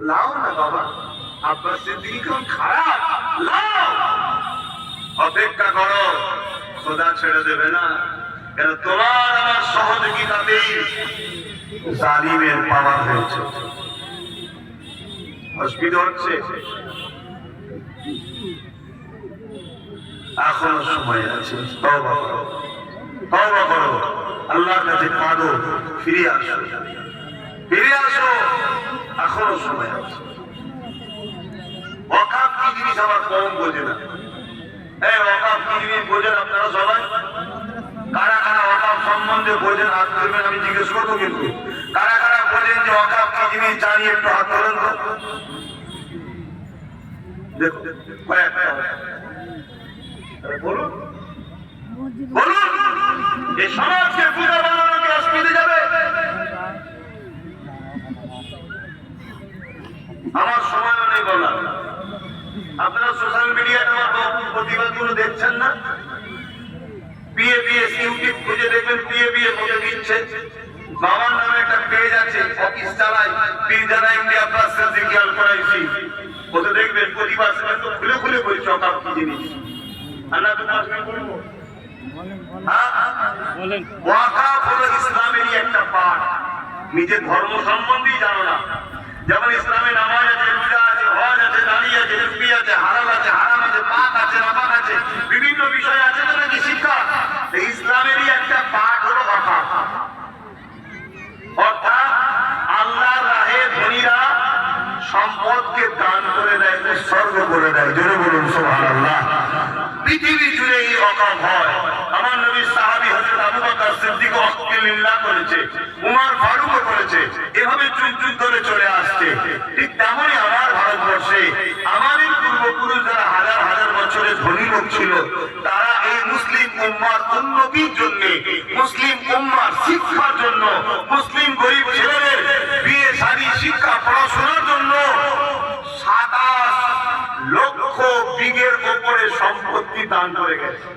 লাও না বাবা, আব্বাস সিদ্দিকী কোন খারাপ, লাও, অপেক্ষা করো, খোদা ছেড়ে দেবে না। কেন তোমার আমার সহযোগিতাতেই জালিমের পাওয়ার হয়েছে। অসুবিধা হচ্ছে, এখনো সময় আছে, তওবা করো, তওবা করো, আল্লাহর কাছে কাঁদো, ফিরে আসো, ফিরে আসো, এখনো সময় আছে। ওয়াকাফ কি জিনিস আমার কম বোঝে না। এই ওয়াকাফ কি জিনিস বোঝেন আপনারা সবাই? কারা কারা ওয়াকাফ সম্বন্ধে বোঝেন হাত তুলবেন, আমি জিজ্ঞেস করবো কিন্তু। কারা কারা বোঝেন যে ওয়াকাফ কি জিনিস জানি একটু হাত তোলেন তো। দেখো কয়েকটা বলুন, বলুন, এই সমাজকে পূজা বানানো কি অসুবিধা যাবে? আমার সময়ও নেই বলা। আপনারা সোশ্যাল মিডিয়াতে আমার প্রতিবাদগুলো দেখছেন না? PABS ইউটিউব খুঁজে দেখবেন, PABS মধ্যে দিচ্ছে বাবার নামে একটা পেজ আছে, অফিস চালায় পীরজাদা এমডি আব্বাস সিদ্দিকী আল কুরাইশি। ওতে দেখবেন প্রতিবাদ তো খুলে খুলে বলছে ওয়াকাফ কি জিনিস। আল্লাহ তোমার বলবো, ওয়াকাফ হলো ইসলামেরই একটা পার্ট। নিজের ধর্ম সম্বন্ধেই জানো না, যেমন ইসলামে নামাজ আছে, রোজা আছে, হজ আছে, দাঁড়ি আছে, রুকনি আছে, হালাল আছে, হারাম আছে, পাক আছে, নাপাক আছে, বিভিন্ন বিষয় আছে তো নাকি শিক্ষা। ইসলামেরই একটা পার্ট হলো ওয়াকাফ। অর্থাৎ আল্লাহর রাহে ধনীরা সম্পদকে দান করে দেয়, উৎসর্গ করে দেয়। জোরে বলুন সুবহানাল্লাহ। পৃথিবী জুড়ে এই ওয়াকাফ হয়। আমার নবী সাহাবী হযরত আবু বকর সিদ্দিক ওয়াকফিল্লাহ করেছে, উমর ফারুকও করেছে, এভাবে যুগ যুগ ধরে চলে আসছে। ঠিক তেমনই আমার ভারতবর্ষে আমাদের পূর্বপুরুষ যারা হাজার হাজার বছরের ধনী লোক ছিল, তারা এই মুসলিম উম্মার উন্নতির জন্য, মুসলিম উম্মার শিক্ষার জন্য, মুসলিম গরিব ছেলেদের বিয়ে শাদী শিক্ষা পড়াশোনার জন্য 27 লক্ষ বিঘের উপরে সম্পত্তি দান করে গেছে।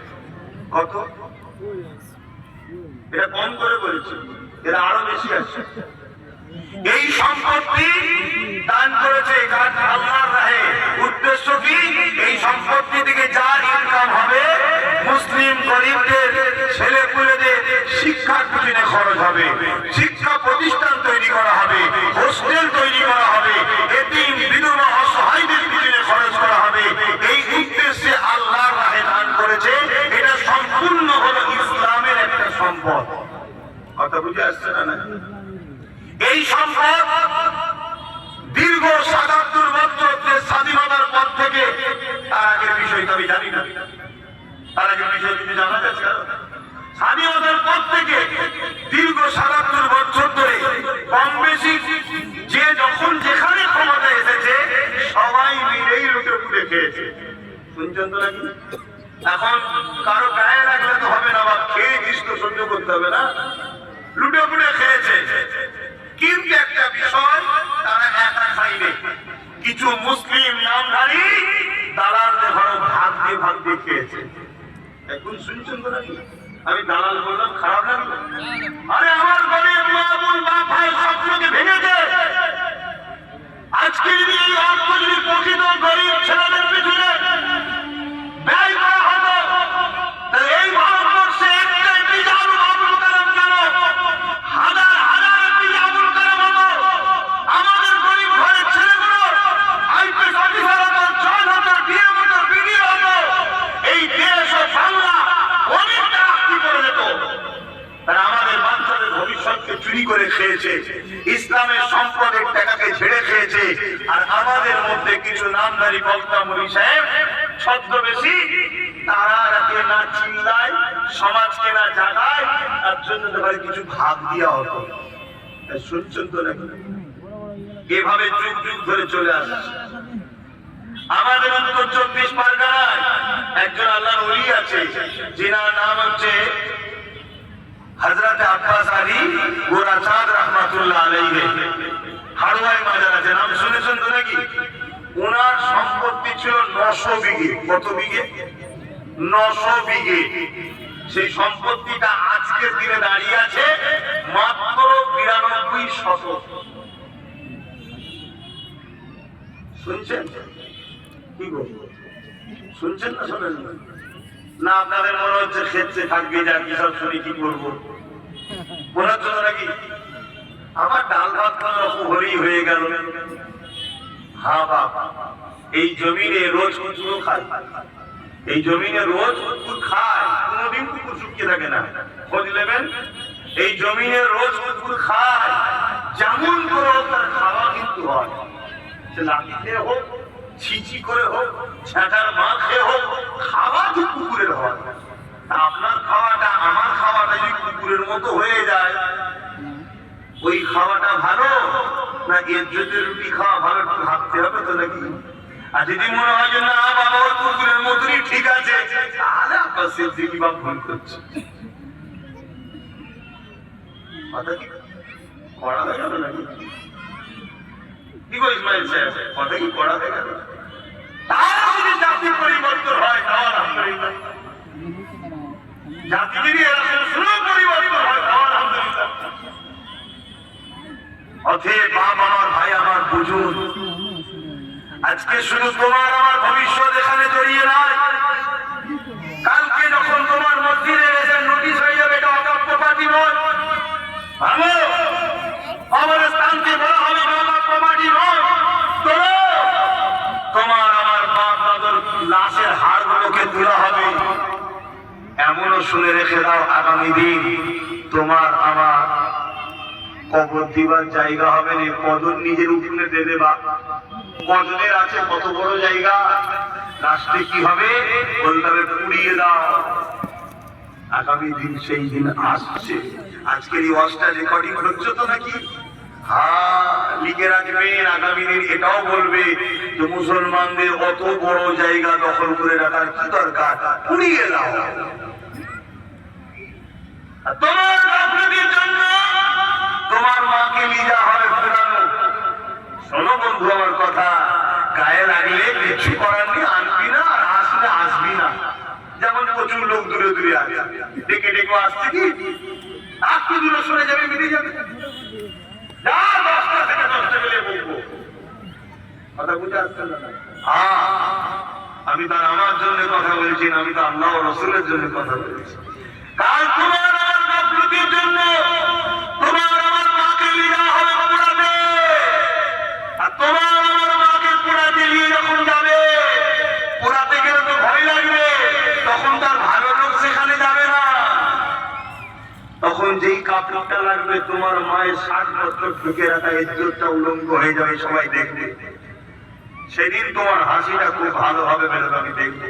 কত? এটা কম করে বলেছি, এরা আরো বেশি আছে। এই সম্পত্তি দান করেছে আল্লাহর রাহে। উদ্দেশ্য কি? এই সম্পত্তি থেকে যার ইনকাম হবে মুসলিম গরিবদের ছেলেপুলেদের শিক্ষার পিছনে খরচ হবে, শিক্ষা প্রতিষ্ঠান তৈরি করা হবে, হোস্টেল তৈরি করা হবে, এতিম বিধবা অসহায়দের পিছনে খরচ করা হবে। এই উদ্দেশ্যে আল্লাহর রাহে দান করেছে। এটা সম্পূর্ণ হলো ইসলামের একটা সম্পদ। কথা বুঝে আসছে না? এই সম্পদ দীর্ঘ ৭৭ বছর স্বাধীনতার পর থেকে, তার আগের বিষয় তো আমি জানি না, তার আগের বিষয় কিছু জানা যাচ্ছে? স্বাধীনতার পর থেকে দীর্ঘ ৭৭ বছর ধরে কম বেশি যে যখন যেখানে ক্ষমতা এসেছে সবাই মিলেই লুটে পুটে খেয়েছে। শুনছেন তো নাকি? এখন কারো গায়ে লাগলে তো হবে না, বা খেয়ে কৃষ্ণ সহ্য করতে হবে না, লুটে পুটে খেয়েছে। কিন্তু একটা বিষয়, তারা একা খাইনি, কিছু মুসলিম নামধারী দালালদের ঘরে ভাগ দিয়ে খেয়েছে। এখন শুনছেন তো নাকি? আমি দালাল বললাম, খারাপ লাগলো? আরে আমার গরিব মা বোন বাপ ভাই স্বপ্নকে ভেঙেছে। আজকে যদি এই অর্থ যদি প্রকৃত গরিব ছেলেদের পিছনে ব্যয় করা হতো, তাহলে এই ভারতবর্ষে একটা বিজাল আবুল কালাম কেন হাজার হাজার বিজাবুল কালাম হতো। আমাদের গরিব ঘরের ছেলেগুলো আইপিএস অফিসার হতো, জজ হতো, ডিএম হতো, বিডিও হতো। এই দেশ ও বাংলা অনেক টাকা করে যেত। তারা আমাদের বাচ্চাদের ভবিষ্যৎকে চুরি করে খেয়েছে, ইসলামের সম্পদের টাকাকে ছেড়ে খেয়েছে। আর আমাদের মধ্যে কিছু নামধারী বক্তা মুনি সাহেব ছদ্মবেশী, তারা রাতে না চিল্লায়, সমাজকে না জাগায়, তার জন্য তোমার কিছু ভাগ দেওয়া হতো। শুনছেন তো নাকি? এভাবে যুগ যুগ ধরে চলে আসছে। আমাদের উত্তর 24 পরগনায় একজন আল্লাহর ওলি আছে, যিনার নাম হচ্ছে হযরত আব্বাস আলী গোরাচাঁদ রহমাতুল্লাহ আলাইহি। হারওয়াই মাজার আছে, নাম শুনেছেন তো নাকি? ওনার সম্পত্তি ছিল 900 বিঘে। কত বিঘে? 900 বিঘে। সেই সম্পত্তিটা আজকের দিনে দাঁড়িয়ে আছে মাত্র 92 শতক। শুনছেন? কি গো, শুনছেন না শোনেন না? আপনাদের মনে হচ্ছে ক্ষেত্রে থাকবে, যা কি সব শুনি কি করবো মনে হচ্ছে নাকি? আমার ডাল ভাত হরি হয়ে গেল। হ্যাঁ বাবা, এই জমিনে রোজ কুকুর খায়, এই জমিনে রোজ কুকুর খায়, কোনোদিন কুকুর শুকিয়ে থাকে না। খোঁজ নেবেন, এই জমিনে রোজ কুকুর খায়, যেমন করে হোক তার খাওয়া কিন্তু হয়। সে লাঠি খেয়ে হোক, ছিচি করে হোক, ছ্যাঁটার মা খেয়ে হোক, খাওয়া তো কুকুরের হয়। আপনার খাওয়াটা আমার খাওয়াটা যদি কুকুরের মতো হয়ে যায়, ওই খাওয়াটা ভালো না এর যদি রুটি খাওয়া ভালো? একটু ভাবতে হবে তো নাকি? আর যদি মনে হয় যে না বাবা ওই কুকুরের মতনই ঠিক আছে, তাহলে আপনার সে দিদি বা ভুল করছে। কথা কি করা হয়ে গেল নাকি? কি গো ইসমাইল সাহেব, কথা কি করা হয়ে গেল? তাহলে যদি জাতির পরিবর্তন হয় তাও আলহামদুলিল্লাহ, জাতি যদি এরকম শুরু পরিবর্তন হয় তাও আলহামদুলিল্লাহ। অতএব বাপ আমার, ভাই আমার, বুঝুন, আজকে শুধু তোমার আমার ভবিষ্যৎ এখানে জড়িয়ে নয়, কালকে যখন তোমার মসজিদে এসে নোটিশ হয়ে যাবে এটা ওয়াকফ প্রপার্টি নয়, ভালো আমার স্থানকে বলা হবে ওয়াকফ প্রপার্টি নয়, তোমার আমার বাপ দাদার লাশের হাড়গুলোকে তোলা হবে। এমনও শুনে রেখে দাও, আগামী দিন তোমার আমার কবর দিবার জায়গা হবে না, কদর নিজের উঠোনে দিয়ে দেবা। কদরের আছে কত বড় জায়গা, লাস্টে কি হবে বলতে হবে পুড়িয়ে দাও। আগামী দিন সেই দিন আসছে। আজকের এই ওয়াজটা রেকর্ডিং হচ্ছে তো নাকি? হ্যাঁ, লিখে রাখবেন, আগামী দিন এটাও বলবে যে মুসলমানদের অত বড় জায়গা দখল করে রাখার কি দরকার, পুড়িয়ে দাও। তোমার গাফলতির জন্য তোমার মাকে নিয়ে যাওয়া হবে ফেরানো। শোনো বন্ধু আমার কথা, গায়ে লাগলে কিছু করার নেই, আনবি না, আর আসলে আসবি না। যেমন প্রচুর লোক দূরে দূরে আছে, ডেকে ডেকে আসছে কি একটু দূরে সরে যাবে, মিলে যাবে। যা 10টা থেকে 10টা বেলে বলবো, কথা বুঝে আসছে না? হ্যাঁ, আমি তার আমার জন্য কথা বলছি না, আমি তো আল্লাহ ও রাসূলের জন্য কথা বলছি। কাল তোমার আমার গাফলতির জন্য তোমার আমার মাকে নিয়ে যাওয়া হবে পোড়াতে, আর তোমার আমার মাকে পোড়াতে নিয়ে যখন যাবে, পোড়াতে গেলে তো ভয় লাগবে, তখন তার ভালো লোক সেখানে যাবে না। তখন যেই কাপড়টা লাগবে তোমার মায়ের 60 বছর ঢুকে রাখা ইজ্জতটা উলঙ্গ হয়ে যাবে, সবাই দেখবে। সেদিন তোমার হাসিটা খুব ভালো হবে বলে আমি দেখবো।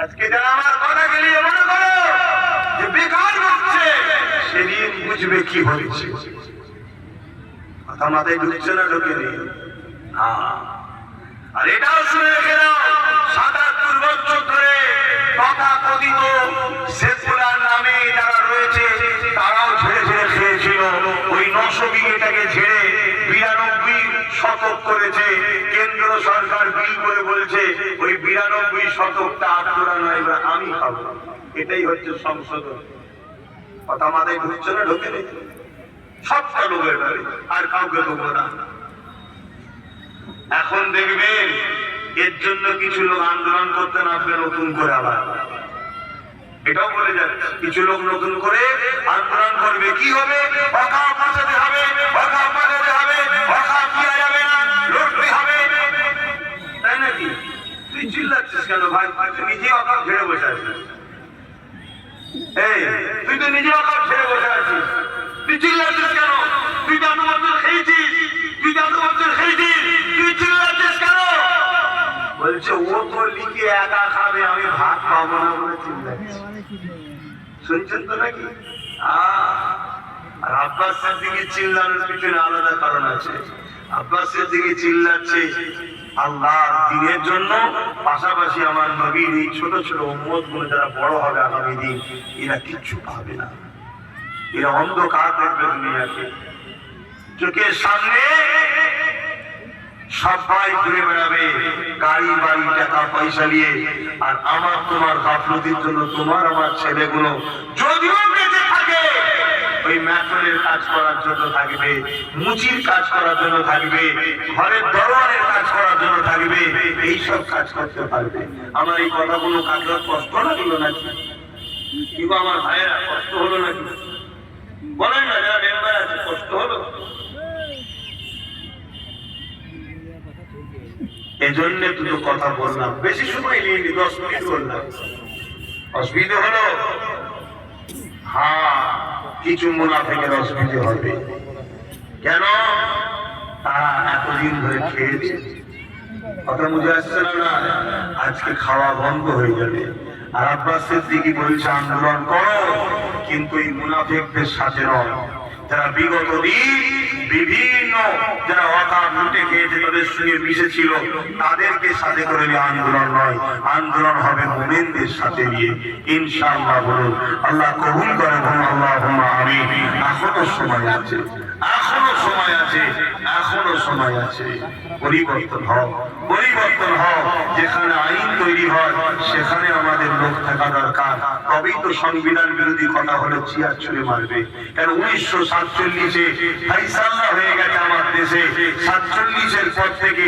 আজকে যারা আমার কথা গেলিয়ে মনে করো যে বেকার হচ্ছে, সেদিন বুঝবে কি হচ্ছে। কথা মাথায় ঢুকছে না? ঢুকে নেই। আর এটাও শুনে রেখে দাও, ৭৭ বছর ধরে তথাকথিত সেকুলার নামে যারা রয়েছে তারাও ছেড়ে ছেড়ে খেয়েছিল। ওই ৯০০ বিঘেটাকে ছেড়ে ৯২ শতক করেছে। কেন্দ্র সরকার বিল করে বলছে ওই ৯২ শতকটা আপনারা নয়, আমি খাবো। এটাই হচ্ছে সংশোধন। কথা মাথায় ঢুকছে না? ঢুকে নেই। সবটা লোকের বাড়ি, আর কাউকে দেবো না। এখন দেখবেন এর জন্য কিছু লোক আন্দোলন করতে নামবে নতুন করে, আবার এটাও বলে যাচ্ছে কিছু লোক নতুন করে আন্দোলন করবে। কি হবে? ওয়াকফ বাঁচাতে হবে, ওয়াকফ বাঁচাতে হবে, ওয়াকফ দেওয়া যাবে না, লড়তে হবে, তাই নাকি? তুই চিল্লাচ্ছিস কেন ভাই? তুই নিজে ওয়াকফ ছেড়ে বসে আছিস। এই তুই তো নিজে ওয়াকফ ছেড়ে বসে আছিস, তুই চিল্লাচ্ছিস কেন? তুই তো এত বছর খেয়েছিস, তুই তো এত বছর খেয়েছিস, তুই চিল্লাচ্ছিস কেন? বলছে ও তো লিখে একা খাবে, আমি ভাত পাবো না বলে চিল্লাচ্ছি। শুনছেন তো নাকি? আর আব্বাস সিদ্দিকী চিল্লানোর পিছনে আলাদা কারণ আছে। আব্বাস সিদ্দিকী চিল্লাচ্ছে আল্লাহর দ্বীনের জন্য, পাশাপাশি আমার নবীর এই ছোট ছোট উম্মত গুলো যারা বড় হবে আগামী দিন, এরা কিচ্ছু পাবে না, এরা অন্ধকার দেখবে দুনিয়াকে। চোখের সামনে সবাই ঘুরে বেড়াবে গাড়ি বাড়ি টাকা পয়সা নিয়ে, আর আমার তোমার গাফলতির জন্য তোমার আমার ছেলেগুলো যদিও বেঁচে থাকে ওই ওই ম্যাটনের কাজ করার জন্য থাকবে, মুচির কাজ করার জন্য থাকবে, ঘরের দরবারের কাজ করার জন্য থাকবে, এইসব কাজ করতে পারবে। আমার এই কথাগুলো কাজের কষ্ট লাগলো নাকি? কিন্তু আমার ভাইয়েরা কষ্ট হলো নাকি? বলেন না, যারা মেম্বার আছে কষ্ট হলো? এজন্য দুটো কথা বললাম, বেশি সময় নিয়ে 10 মিনিট বললাম। অসুবিধা হলো? হ্যাঁ, কিছু মুনাফিকের অসুবিধা হবে। কেন? তারা এতদিন ধরে খেয়েছে, কথা বুঝে আসছে না? আজকে খাওয়া বন্ধ হয়ে যাবে। আর আব্বাস সিদ্দিকী বলছে আন্দোলন করো, কিন্তু এই মুনাফিকদের সাথে নয়, যারা বিগত দিন বিভিন্ন যারা অকাপ লুটে খেয়েছে তাদের সঙ্গে মিশেছিল, তাদেরকে সাথে করে নিয়ে আন্দোলন নয়, আন্দোলন হবে মুমিনদের সাথে নিয়ে। ইনশাআল্লাহ বলুন, আল্লাহ কবুল করে বলুন আল্লাহুম্মা আমিন। এখনো সময় আছে, এখনো সময় আছে, এখনো সময় আছে। পরিবর্তন হও, পরিবর্তন হও। যেখানে আইন তৈরি হয় সেখানে আমাদের লোক থাকা দরকার, তবেই তো সংবিধান বিরোধী কথা হলে চেয়ার ছুঁড়ে মারবে। কেন 1947-এ ফাইসাল্লাহ হয়ে গেছে আমার দেশে। 47-এর পর থেকে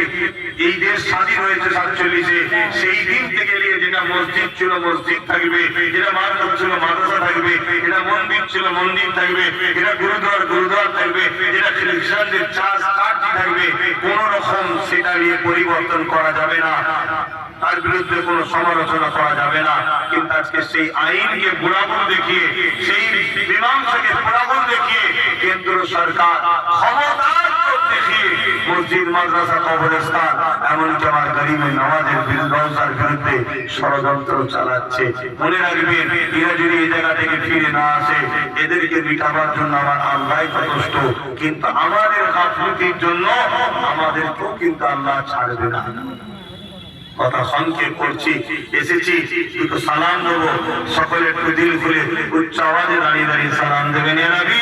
এই দেশ স্বাধীন হয়েছে 47-এ। সেই দিন থেকে নিয়ে যেটা মসজিদ ছিল মসজিদ থাকবে, যেটা মাদ্রাসা ছিল মাদ্রাসা থাকবে, যেটা মন্দির ছিল মন্দির থাকবে, যেটা গুরুদ্বার গুরুদ্বার থাকবে, যেটা খ্রিস্টানদের চার্চ থাকবে। কোন রকম সেটা নিয়ে পরিবর্তন করা যাবে না, তার বিরুদ্ধে কোনো সমালোচনা করা যাবে না। কিন্তু আজকে সেই আইনকে বুড়াবুড় দেখিয়ে, সেই মীমাংসাকে বুড়াবুড় দেখিয়ে কেন্দ্র সরকার ক্ষমতার দেখিয়ে মসজিদ মাদ্রাসা কবরস্থান এমনকি আমার গরিবের নামাজের বিরুদ্ধে ষড়যন্ত্র চালাচ্ছে। মনে রাখবেন, এরা যদি এই জায়গা থেকে ফিরে না আসে, এদেরকে মিটাবার জন্য আমার আল্লাহ যথেষ্ট, কিন্তু আমাদের গাফলতির জন্য আমাদেরকেও কিন্তু আল্লাহ ছাড়বে না। কথা সংক্ষেপ করছি, এসেছি দুটো সালাম দেবো, সকলে একটু দিল খুলে উচ্চ আওয়াজে দাঁড়িয়ে দাঁড়িয়ে সালাম দেবেন। নবী